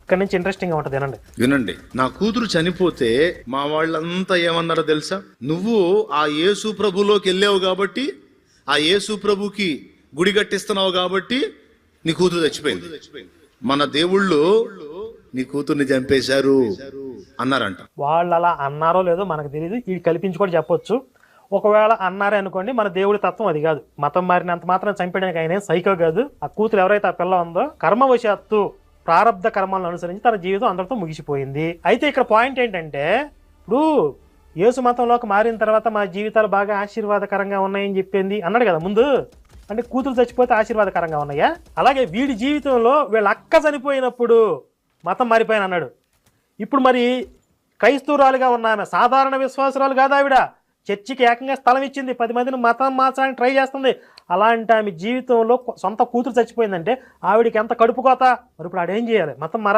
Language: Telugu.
ఇక్కడ నుంచి ఇంట్రెస్టింగ్ ఉంటుంది, వినండి. వినండి. నా కూతురు చనిపోతే మా వాళ్ళంతా ఏమన్నారో తెలుసా? నువ్వు ఆ యేసు ప్రభులోకి వెళ్ళావు కాబట్టి, ఆ యేసు ప్రభుకి గుడి కట్టిస్తున్నావు కాబట్టి నీ కూతురు చచ్చిపోయింది. మన దేవుళ్ళు నీ కూతుర్ని చంపేశారు అన్నారంట. వాళ్ళు అలా అన్నారో లేదో మనకు తెలియదు, ఇది కల్పించి కూడా చెప్పొచ్చు. ఒకవేళ అన్నారే అనుకోండి, మన దేవుడి తత్వం అది కాదు. మతం మారినంత మాత్రం చంపేయడానికి ఆయన సైకో కాదు. ఆ కూతురు ఎవరైతే ఆ పిల్ల ఉందో కర్మవశాత్తు ప్రారంధ కర్మాలను అనుసరించి తన జీవితం అందరితో ముగిసిపోయింది. అయితే ఇక్కడ పాయింట్ ఏంటంటే, ఇప్పుడు యేసు మతంలోకి మారిన తర్వాత మా జీవితాలు బాగా ఆశీర్వాదకరంగా ఉన్నాయని చెప్పింది అన్నాడు కదా ముందు. అంటే కూతురు చచ్చిపోతే ఆశీర్వాదకరంగా ఉన్నాయా? అలాగే వీడి జీవితంలో వీళ్ళ అక్క చనిపోయినప్పుడు మతం మారిపోయాను అన్నాడు. ఇప్పుడు మరి క్రైస్తవురాలుగా ఉన్న ఆమె సాధారణ విశ్వాసురాలు కాదు, ఆవిడ చర్చికి ఏకంగా స్థలం ఇచ్చింది, 10 మందిని మతం మార్చడానికి ట్రై చేస్తుంది. అలాంటి ఆమె జీవితంలో సొంత కూతురు చచ్చిపోయిందంటే ఆవిడికి ఎంత కడుపు కోత. మరి ఇప్పుడు ఆడేం చేయాలి? మతం మారాలి.